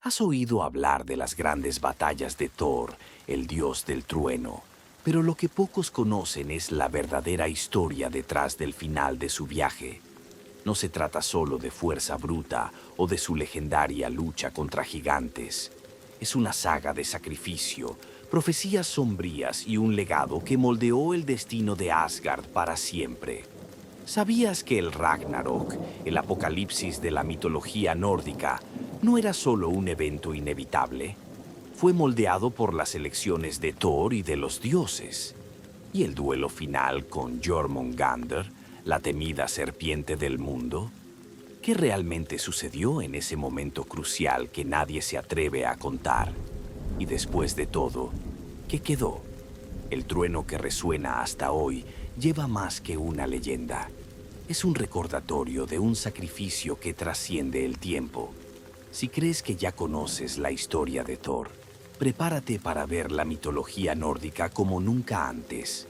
Has oído hablar de las grandes batallas de Thor, el dios del trueno, pero lo que pocos conocen es la verdadera historia detrás del final de su viaje. No se trata solo de fuerza bruta o de su legendaria lucha contra gigantes. Es una saga de sacrificio, profecías sombrías y un legado que moldeó el destino de Asgard para siempre. ¿Sabías que el Ragnarok, el apocalipsis de la mitología nórdica, no era solo un evento inevitable? Fue moldeado por las elecciones de Thor y de los dioses. ¿Y el duelo final con Jormungandr, la temida serpiente del mundo? ¿Qué realmente sucedió en ese momento crucial que nadie se atreve a contar? Y después de todo, ¿qué quedó? El trueno que resuena hasta hoy lleva más que una leyenda. Es un recordatorio de un sacrificio que trasciende el tiempo. Si crees que ya conoces la historia de Thor, prepárate para ver la mitología nórdica como nunca antes.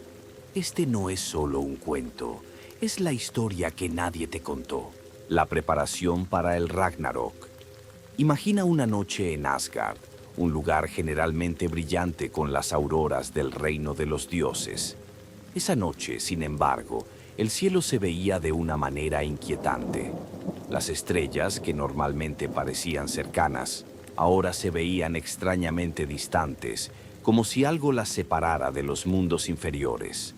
Este no es solo un cuento, es la historia que nadie te contó. La preparación para el Ragnarok. Imagina una noche en Asgard, un lugar generalmente brillante con las auroras del reino de los dioses. Esa noche, sin embargo, el cielo se veía de una manera inquietante. Las estrellas, que normalmente parecían cercanas, ahora se veían extrañamente distantes, como si algo las separara de los mundos inferiores.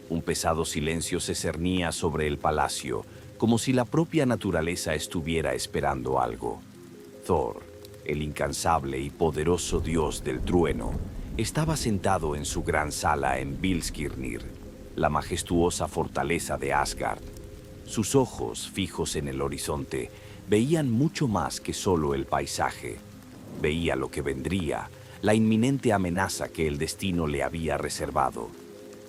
Un pesado silencio se cernía sobre el palacio, como si la propia naturaleza estuviera esperando algo. Thor, el incansable y poderoso dios del trueno, estaba sentado en su gran sala en Bilskirnir, la majestuosa fortaleza de Asgard. Sus ojos, fijos en el horizonte, veían mucho más que solo el paisaje. Veía lo que vendría, la inminente amenaza que el destino le había reservado.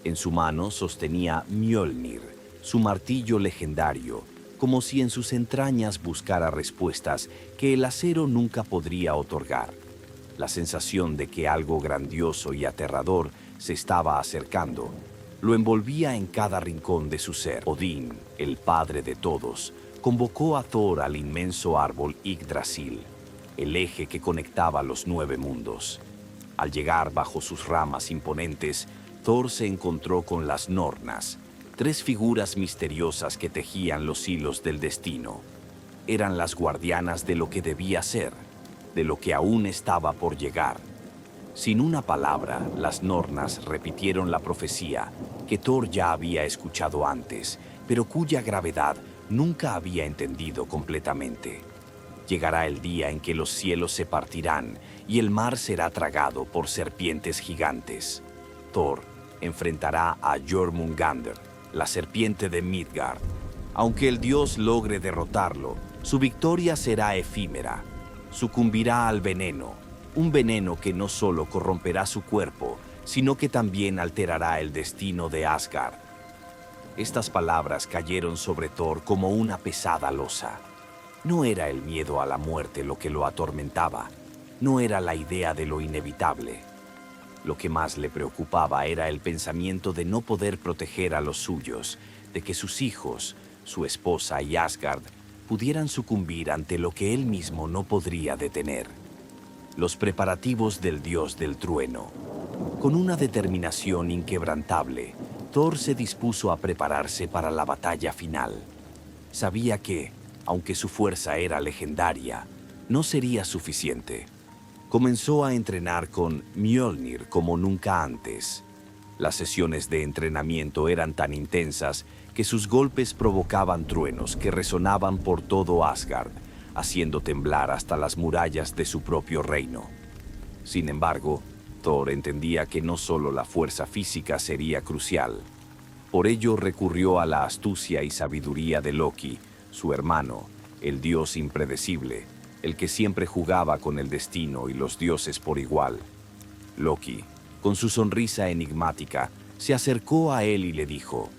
En su mano sostenía Mjolnir, su martillo legendario, como si en sus entrañas buscara respuestas que el acero nunca podría otorgar. La sensación de que algo grandioso y aterrador se estaba acercando lo envolvía en cada rincón de su ser. Odín, el padre de todos, convocó a Thor al inmenso árbol Yggdrasil, el eje que conectaba los 9 mundos. Al llegar bajo sus ramas imponentes, Thor se encontró con las Nornas, 3 figuras misteriosas que tejían los hilos del destino. Eran las guardianas de lo que debía ser, de lo que aún estaba por llegar. Sin una palabra, las Nornas repitieron la profecía que Thor ya había escuchado antes, pero cuya gravedad nunca había entendido completamente. Llegará el día en que los cielos se partirán y el mar será tragado por serpientes gigantes. Thor enfrentará a Jormungandr, la serpiente de Midgard. Aunque el dios logre derrotarlo, su victoria será efímera. Sucumbirá al veneno, un veneno que no solo corromperá su cuerpo, sino que también alterará el destino de Asgard. Estas palabras cayeron sobre Thor como una pesada losa. No era el miedo a la muerte lo que lo atormentaba, no era la idea de lo inevitable. Lo que más le preocupaba era el pensamiento de no poder proteger a los suyos, de que sus hijos, su esposa y Asgard pudieran sucumbir ante lo que él mismo no podría detener. Los preparativos del dios del trueno. Con una determinación inquebrantable, Thor se dispuso a prepararse para la batalla final. Sabía que, aunque su fuerza era legendaria, no sería suficiente. Comenzó a entrenar con Mjolnir como nunca antes. Las sesiones de entrenamiento eran tan intensas que sus golpes provocaban truenos que resonaban por todo Asgard, haciendo temblar hasta las murallas de su propio reino. Sin embargo, Thor entendía que no solo la fuerza física sería crucial. Por ello recurrió a la astucia y sabiduría de Loki, su hermano, el dios impredecible, el que siempre jugaba con el destino y los dioses por igual. Loki, con su sonrisa enigmática, se acercó a él y le dijo: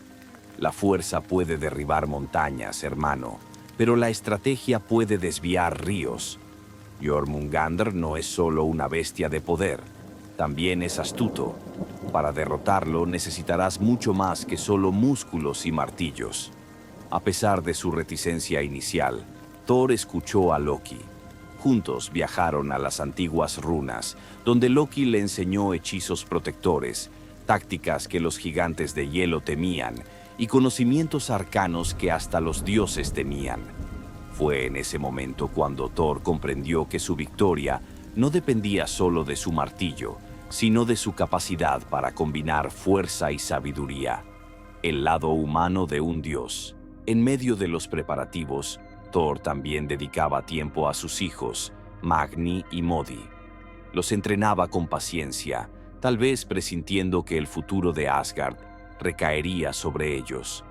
«La fuerza puede derribar montañas, hermano, pero la estrategia puede desviar ríos. Jormungandr no es solo una bestia de poder, también es astuto. Para derrotarlo necesitarás mucho más que solo músculos y martillos». A pesar de su reticencia inicial, Thor escuchó a Loki. Juntos viajaron a las antiguas runas, donde Loki le enseñó hechizos protectores, tácticas que los gigantes de hielo temían y conocimientos arcanos que hasta los dioses temían. Fue en ese momento cuando Thor comprendió que su victoria no dependía solo de su martillo, sino de su capacidad para combinar fuerza y sabiduría, el lado humano de un dios. En medio de los preparativos, Thor también dedicaba tiempo a sus hijos, Magni y Modi. Los entrenaba con paciencia, tal vez presintiendo que el futuro de Asgard recaería sobre ellos.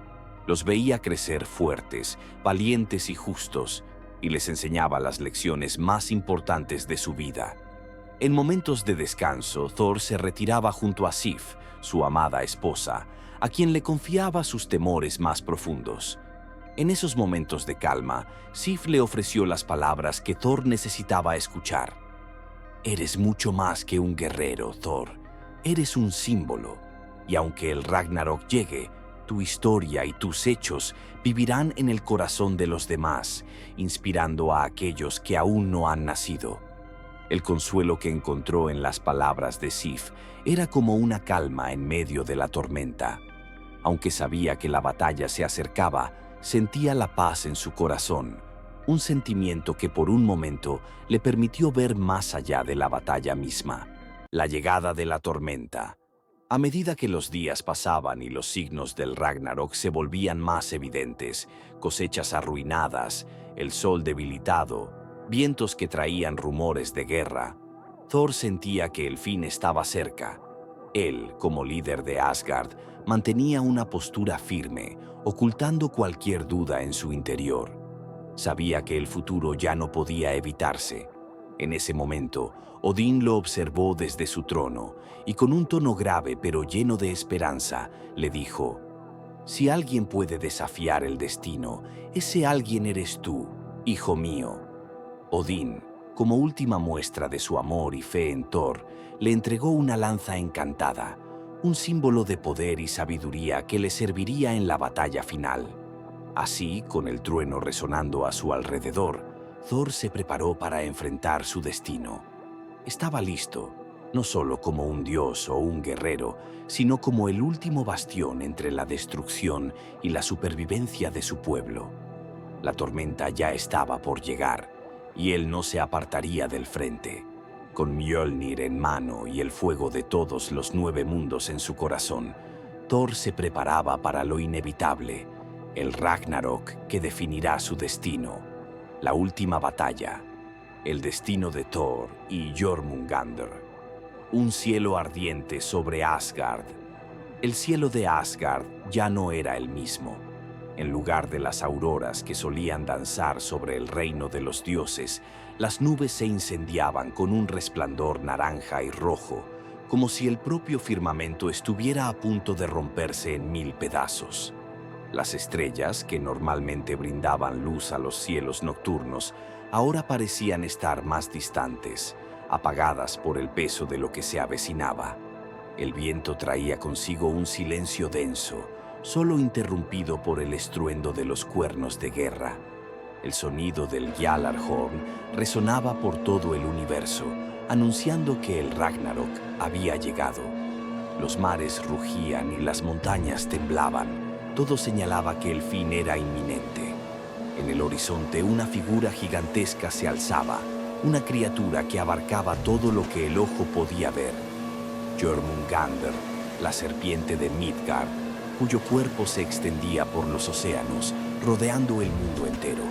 Los veía crecer fuertes, valientes y justos, y les enseñaba las lecciones más importantes de su vida. En momentos de descanso, Thor se retiraba junto a Sif, su amada esposa, a quien le confiaba sus temores más profundos. En esos momentos de calma, Sif le ofreció las palabras que Thor necesitaba escuchar. «Eres mucho más que un guerrero, Thor. Eres un símbolo. Y aunque el Ragnarok llegue, tu historia y tus hechos vivirán en el corazón de los demás, inspirando a aquellos que aún no han nacido». El consuelo que encontró en las palabras de Sif era como una calma en medio de la tormenta. Aunque sabía que la batalla se acercaba, sentía la paz en su corazón, un sentimiento que por un momento le permitió ver más allá de la batalla misma. La llegada de la tormenta. A medida que los días pasaban y los signos del Ragnarok se volvían más evidentes, cosechas arruinadas, el sol debilitado, vientos que traían rumores de guerra, Thor sentía que el fin estaba cerca. Él, como líder de Asgard, mantenía una postura firme, ocultando cualquier duda en su interior. Sabía que el futuro ya no podía evitarse. En ese momento, Odín lo observó desde su trono y con un tono grave pero lleno de esperanza, le dijo: «Si alguien puede desafiar el destino, ese alguien eres tú, hijo mío». Odín, como última muestra de su amor y fe en Thor, le entregó una lanza encantada, un símbolo de poder y sabiduría que le serviría en la batalla final. Así, con el trueno resonando a su alrededor, Thor se preparó para enfrentar su destino. Estaba listo, no solo como un dios o un guerrero, sino como el último bastión entre la destrucción y la supervivencia de su pueblo. La tormenta ya estaba por llegar, y él no se apartaría del frente. Con Mjolnir en mano y el fuego de todos los 9 mundos en su corazón, Thor se preparaba para lo inevitable, el Ragnarok que definirá su destino, la última batalla, el destino de Thor y Jormungandr. Un cielo ardiente sobre Asgard. El cielo de Asgard ya no era el mismo. En lugar de las auroras que solían danzar sobre el reino de los dioses, las nubes se incendiaban con un resplandor naranja y rojo, como si el propio firmamento estuviera a punto de romperse en 1000 pedazos. Las estrellas, que normalmente brindaban luz a los cielos nocturnos, ahora parecían estar más distantes, apagadas por el peso de lo que se avecinaba. El viento traía consigo un silencio denso, solo interrumpido por el estruendo de los cuernos de guerra. El sonido del Gjallarhorn resonaba por todo el universo, anunciando que el Ragnarok había llegado. Los mares rugían y las montañas temblaban. Todo señalaba que el fin era inminente. En el horizonte una figura gigantesca se alzaba, una criatura que abarcaba todo lo que el ojo podía ver. Jormungandr, la serpiente de Midgard, cuyo cuerpo se extendía por los océanos, rodeando el mundo entero.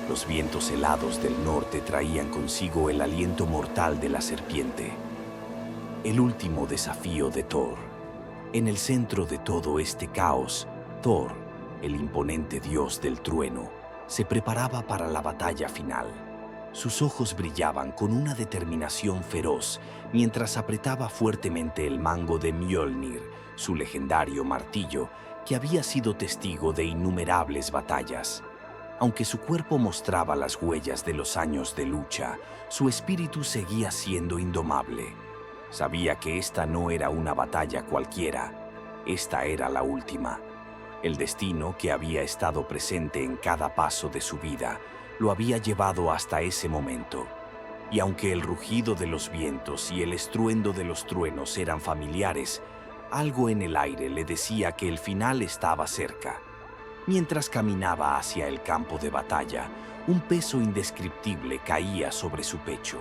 Los vientos helados del norte traían consigo el aliento mortal de la serpiente. El último desafío de Thor. En el centro de todo este caos, Thor, el imponente dios del trueno, se preparaba para la batalla final. Sus ojos brillaban con una determinación feroz mientras apretaba fuertemente el mango de Mjolnir, su legendario martillo, que había sido testigo de innumerables batallas. Aunque su cuerpo mostraba las huellas de los años de lucha, su espíritu seguía siendo indomable. Sabía que esta no era una batalla cualquiera, esta era la última. El destino que había estado presente en cada paso de su vida lo había llevado hasta ese momento. Y aunque el rugido de los vientos y el estruendo de los truenos eran familiares, algo en el aire le decía que el final estaba cerca. Mientras caminaba hacia el campo de batalla, un peso indescriptible caía sobre su pecho.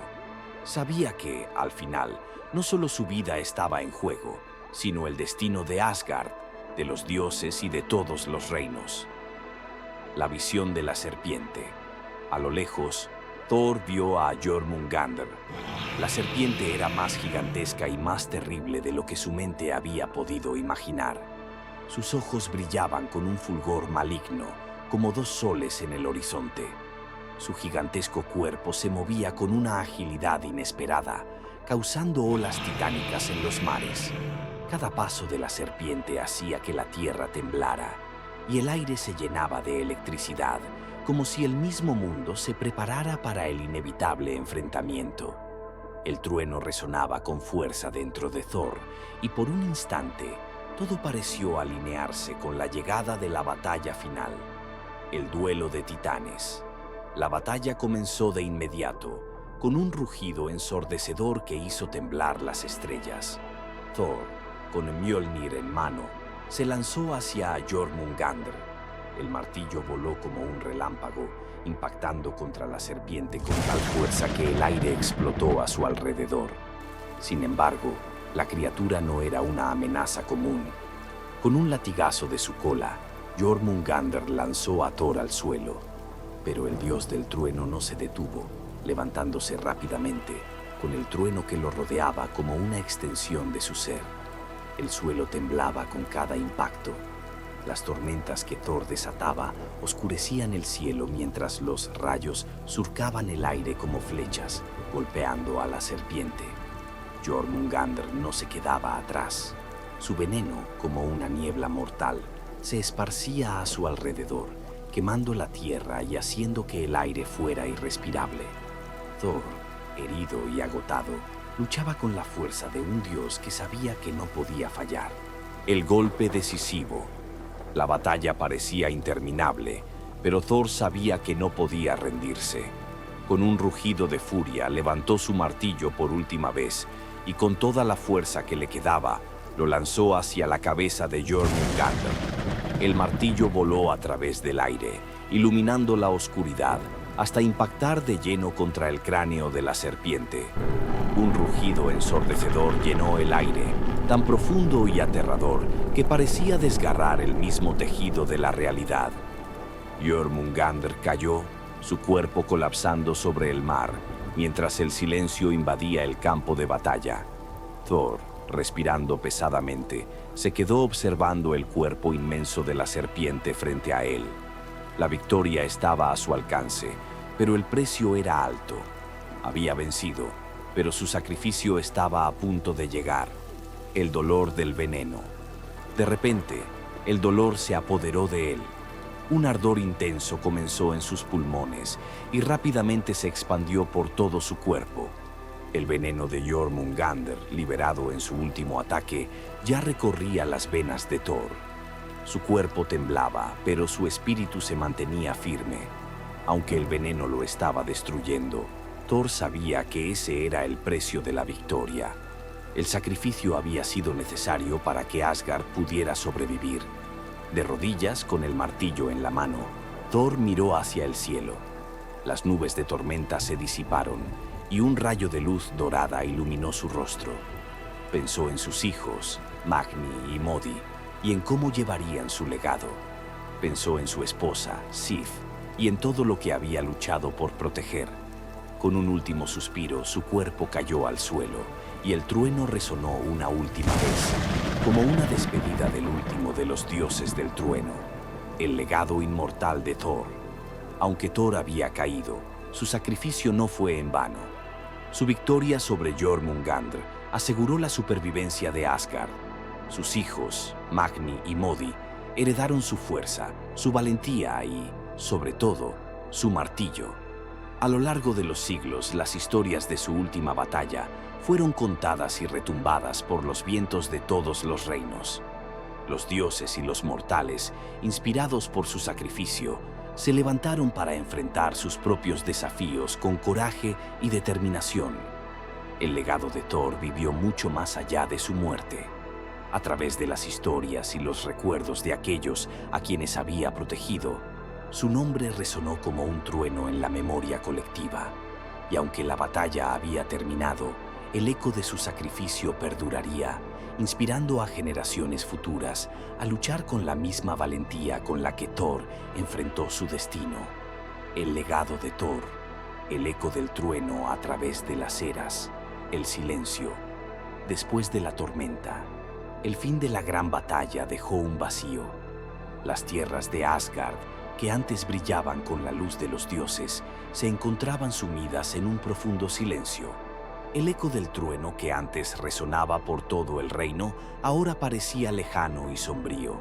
Sabía que, al final, no solo su vida estaba en juego, sino el destino de Asgard, de los dioses y de todos los reinos. La visión de la serpiente. A lo lejos, Thor vio a Jormungandr. La serpiente era más gigantesca y más terrible de lo que su mente había podido imaginar. Sus ojos brillaban con un fulgor maligno, como dos soles en el horizonte. Su gigantesco cuerpo se movía con una agilidad inesperada, causando olas titánicas en los mares. Cada paso de la serpiente hacía que la tierra temblara, y el aire se llenaba de electricidad, como si el mismo mundo se preparara para el inevitable enfrentamiento. El trueno resonaba con fuerza dentro de Thor, y por un instante, todo pareció alinearse con la llegada de la batalla final, el duelo de titanes. La batalla comenzó de inmediato, con un rugido ensordecedor que hizo temblar las estrellas. Thor, con Mjolnir en mano, se lanzó hacia Jormungandr. El martillo voló como un relámpago, impactando contra la serpiente con tal fuerza que el aire explotó a su alrededor. Sin embargo, la criatura no era una amenaza común. Con un latigazo de su cola, Jormungandr lanzó a Thor al suelo. Pero el dios del trueno no se detuvo, levantándose rápidamente, con el trueno que lo rodeaba como una extensión de su ser. El suelo temblaba con cada impacto. Las tormentas que Thor desataba oscurecían el cielo mientras los rayos surcaban el aire como flechas, golpeando a la serpiente. Jormungandr no se quedaba atrás. Su veneno, como una niebla mortal, se esparcía a su alrededor, quemando la tierra y haciendo que el aire fuera irrespirable. Thor, herido y agotado, luchaba con la fuerza de un dios que sabía que no podía fallar. El golpe decisivo. La batalla parecía interminable, pero Thor sabía que no podía rendirse. Con un rugido de furia levantó su martillo por última vez y con toda la fuerza que le quedaba, lo lanzó hacia la cabeza de Jormungandr. El martillo voló a través del aire, iluminando la oscuridad, hasta impactar de lleno contra el cráneo de la serpiente. Un rugido ensordecedor llenó el aire, tan profundo y aterrador que parecía desgarrar el mismo tejido de la realidad. Jormungandr cayó, su cuerpo colapsando sobre el mar, mientras el silencio invadía el campo de batalla. Thor, respirando pesadamente, se quedó observando el cuerpo inmenso de la serpiente frente a él. La victoria estaba a su alcance, pero el precio era alto. Había vencido, pero su sacrificio estaba a punto de llegar. El dolor del veneno. De repente, el dolor se apoderó de él. Un ardor intenso comenzó en sus pulmones y rápidamente se expandió por todo su cuerpo. El veneno de Jormungandr, liberado en su último ataque, ya recorría las venas de Thor. Su cuerpo temblaba, pero su espíritu se mantenía firme. Aunque el veneno lo estaba destruyendo, Thor sabía que ese era el precio de la victoria. El sacrificio había sido necesario para que Asgard pudiera sobrevivir. De rodillas, con el martillo en la mano, Thor miró hacia el cielo. Las nubes de tormenta se disiparon y un rayo de luz dorada iluminó su rostro. Pensó en sus hijos, Magni y Modi, y en cómo llevarían su legado. Pensó en su esposa, Sif, y en todo lo que había luchado por proteger. Con un último suspiro, su cuerpo cayó al suelo y el trueno resonó una última vez, como una despedida del último de los dioses del trueno, el legado inmortal de Thor. Aunque Thor había caído, su sacrificio no fue en vano. Su victoria sobre Jormungandr aseguró la supervivencia de Asgard. Sus hijos, Magni y Modi, heredaron su fuerza, su valentía y, sobre todo, su martillo. A lo largo de los siglos, las historias de su última batalla fueron contadas y retumbadas por los vientos de todos los reinos. Los dioses y los mortales, inspirados por su sacrificio, se levantaron para enfrentar sus propios desafíos con coraje y determinación. El legado de Thor vivió mucho más allá de su muerte. A través de las historias y los recuerdos de aquellos a quienes había protegido, su nombre resonó como un trueno en la memoria colectiva. Y aunque la batalla había terminado, el eco de su sacrificio perduraría, inspirando a generaciones futuras a luchar con la misma valentía con la que Thor enfrentó su destino. El legado de Thor, el eco del trueno a través de las eras, el silencio, después de la tormenta. El fin de la gran batalla dejó un vacío. Las tierras de Asgard, que antes brillaban con la luz de los dioses, se encontraban sumidas en un profundo silencio. El eco del trueno que antes resonaba por todo el reino, ahora parecía lejano y sombrío,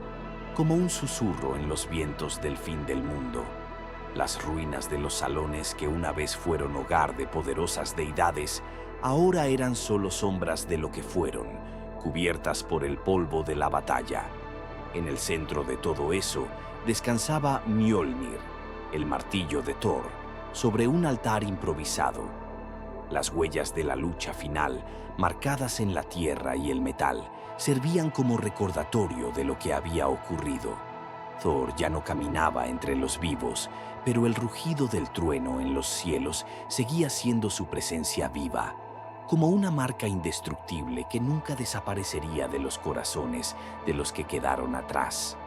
como un susurro en los vientos del fin del mundo. Las ruinas de los salones que una vez fueron hogar de poderosas deidades, ahora eran solo sombras de lo que fueron, cubiertas por el polvo de la batalla. En el centro de todo eso descansaba Mjolnir, el martillo de Thor, sobre un altar improvisado. Las huellas de la lucha final, marcadas en la tierra y el metal, servían como recordatorio de lo que había ocurrido. Thor ya no caminaba entre los vivos, pero el rugido del trueno en los cielos seguía siendo su presencia viva, como una marca indestructible que nunca desaparecería de los corazones de los que quedaron atrás.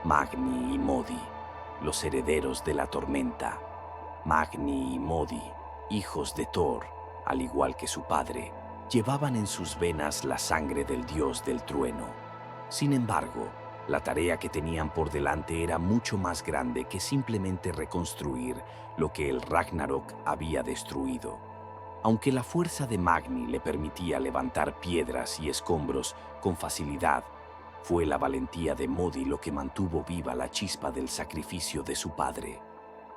Magni y Modi, los herederos de la tormenta. Magni y Modi, hijos de Thor, al igual que su padre, llevaban en sus venas la sangre del dios del trueno. Sin embargo, la tarea que tenían por delante era mucho más grande que simplemente reconstruir lo que el Ragnarok había destruido. Aunque la fuerza de Magni le permitía levantar piedras y escombros con facilidad, fue la valentía de Modi lo que mantuvo viva la chispa del sacrificio de su padre.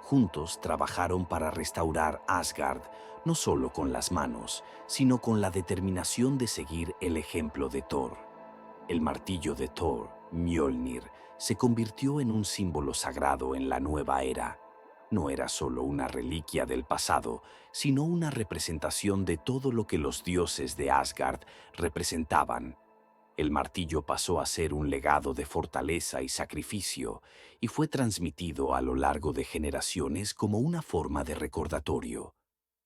Juntos trabajaron para restaurar Asgard, no solo con las manos, sino con la determinación de seguir el ejemplo de Thor. El martillo de Thor, Mjolnir, se convirtió en un símbolo sagrado en la nueva era. No era solo una reliquia del pasado, sino una representación de todo lo que los dioses de Asgard representaban. El martillo pasó a ser un legado de fortaleza y sacrificio, y fue transmitido a lo largo de generaciones como una forma de recordatorio.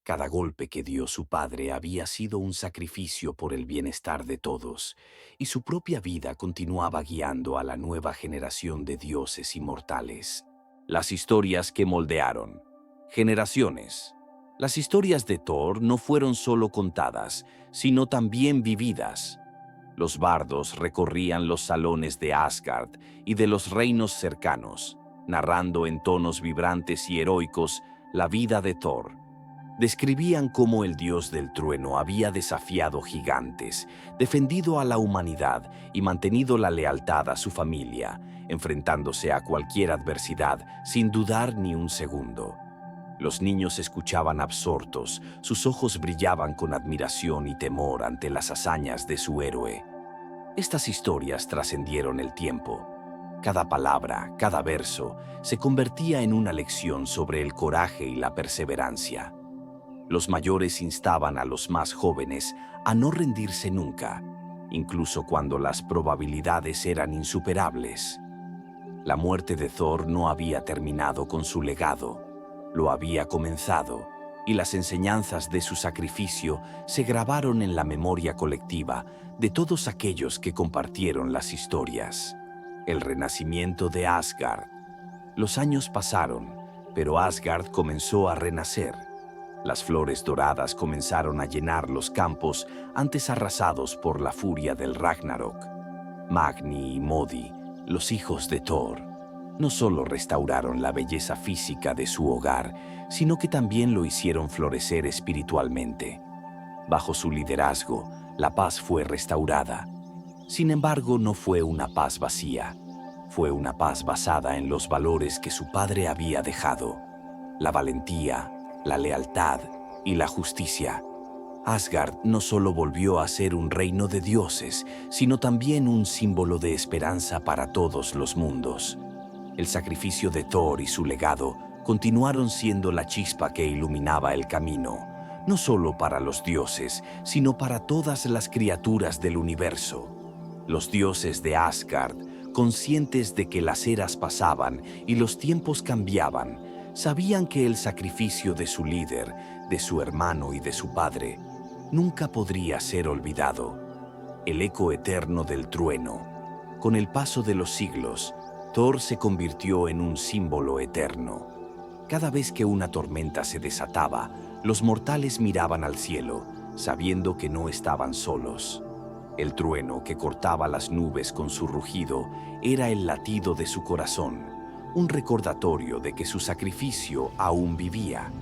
Cada golpe que dio su padre había sido un sacrificio por el bienestar de todos, y su propia vida continuaba guiando a la nueva generación de dioses inmortales. Las historias que moldearon. Generaciones. Las historias de Thor no fueron solo contadas, sino también vividas. Los bardos recorrían los salones de Asgard y de los reinos cercanos, narrando en tonos vibrantes y heroicos la vida de Thor. Describían cómo el dios del trueno había desafiado gigantes, defendido a la humanidad y mantenido la lealtad a su familia, enfrentándose a cualquier adversidad sin dudar ni un segundo. Los niños escuchaban absortos, sus ojos brillaban con admiración y temor ante las hazañas de su héroe. Estas historias trascendieron el tiempo. Cada palabra, cada verso, se convertía en una lección sobre el coraje y la perseverancia. Los mayores instaban a los más jóvenes a no rendirse nunca, incluso cuando las probabilidades eran insuperables. La muerte de Thor no había terminado con su legado, lo había comenzado, y las enseñanzas de su sacrificio se grabaron en la memoria colectiva de todos aquellos que compartieron las historias. El renacimiento de Asgard. Los años pasaron, pero Asgard comenzó a renacer. Las flores doradas comenzaron a llenar los campos antes arrasados por la furia del Ragnarok. Magni y Modi, los hijos de Thor, no solo restauraron la belleza física de su hogar, sino que también lo hicieron florecer espiritualmente. Bajo su liderazgo, la paz fue restaurada. Sin embargo, no fue una paz vacía. Fue una paz basada en los valores que su padre había dejado: la valentía, la lealtad y la justicia. Asgard no solo volvió a ser un reino de dioses, sino también un símbolo de esperanza para todos los mundos. El sacrificio de Thor y su legado continuaron siendo la chispa que iluminaba el camino, no solo para los dioses, sino para todas las criaturas del universo. Los dioses de Asgard, conscientes de que las eras pasaban y los tiempos cambiaban, sabían que el sacrificio de su líder, de su hermano y de su padre, nunca podría ser olvidado. El eco eterno del trueno. Con el paso de los siglos, Thor se convirtió en un símbolo eterno. Cada vez que una tormenta se desataba, los mortales miraban al cielo, sabiendo que no estaban solos. El trueno que cortaba las nubes con su rugido era el latido de su corazón, un recordatorio de que su sacrificio aún vivía.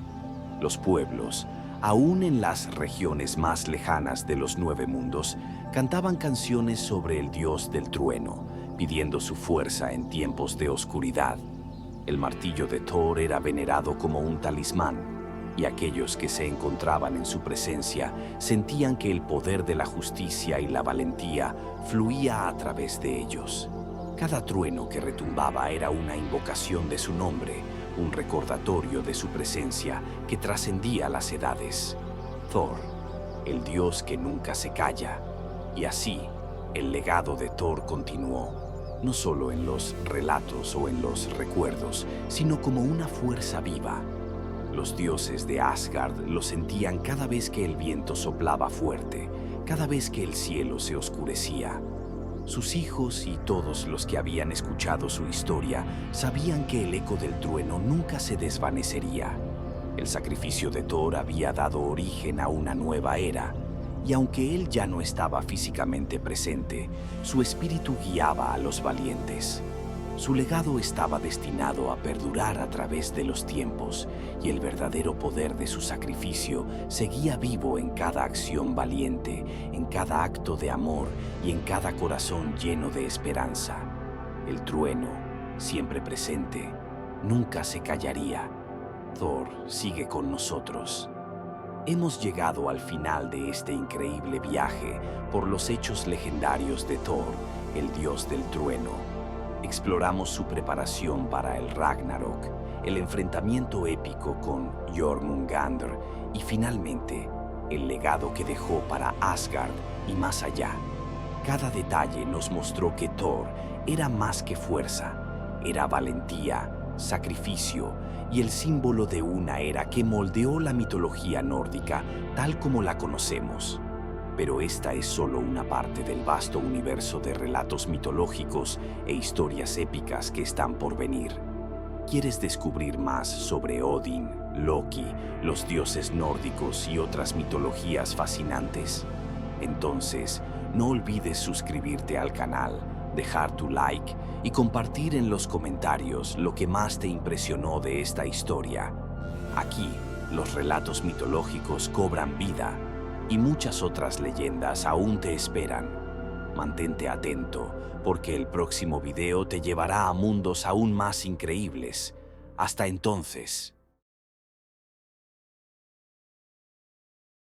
Los pueblos, aún en las regiones más lejanas de los 9 mundos, cantaban canciones sobre el dios del trueno, pidiendo su fuerza en tiempos de oscuridad. El martillo de Thor era venerado como un talismán, y aquellos que se encontraban en su presencia sentían que el poder de la justicia y la valentía fluía a través de ellos. Cada trueno que retumbaba era una invocación de su nombre, un recordatorio de su presencia que trascendía las edades. Thor, el dios que nunca se calla. Y así, el legado de Thor continuó, no solo en los relatos o en los recuerdos, sino como una fuerza viva. Los dioses de Asgard lo sentían cada vez que el viento soplaba fuerte, cada vez que el cielo se oscurecía. Sus hijos y todos los que habían escuchado su historia sabían que el eco del trueno nunca se desvanecería. El sacrificio de Thor había dado origen a una nueva era, y aunque él ya no estaba físicamente presente, su espíritu guiaba a los valientes. Su legado estaba destinado a perdurar a través de los tiempos, y el verdadero poder de su sacrificio seguía vivo en cada acción valiente, en cada acto de amor y en cada corazón lleno de esperanza. El trueno, siempre presente, nunca se callaría. Thor sigue con nosotros. Hemos llegado al final de este increíble viaje por los hechos legendarios de Thor, el dios del trueno. Exploramos su preparación para el Ragnarok, el enfrentamiento épico con Jormungandr y finalmente el legado que dejó para Asgard y más allá. Cada detalle nos mostró que Thor era más que fuerza, era valentía, sacrificio y el símbolo de una era que moldeó la mitología nórdica tal como la conocemos. Pero esta es solo una parte del vasto universo de relatos mitológicos e historias épicas que están por venir. ¿Quieres descubrir más sobre Odin, Loki, los dioses nórdicos y otras mitologías fascinantes? Entonces, no olvides suscribirte al canal, dejar tu like y compartir en los comentarios lo que más te impresionó de esta historia. Aquí, los relatos mitológicos cobran vida y muchas otras leyendas aún te esperan. Mantente atento, porque el próximo video te llevará a mundos aún más increíbles. Hasta entonces.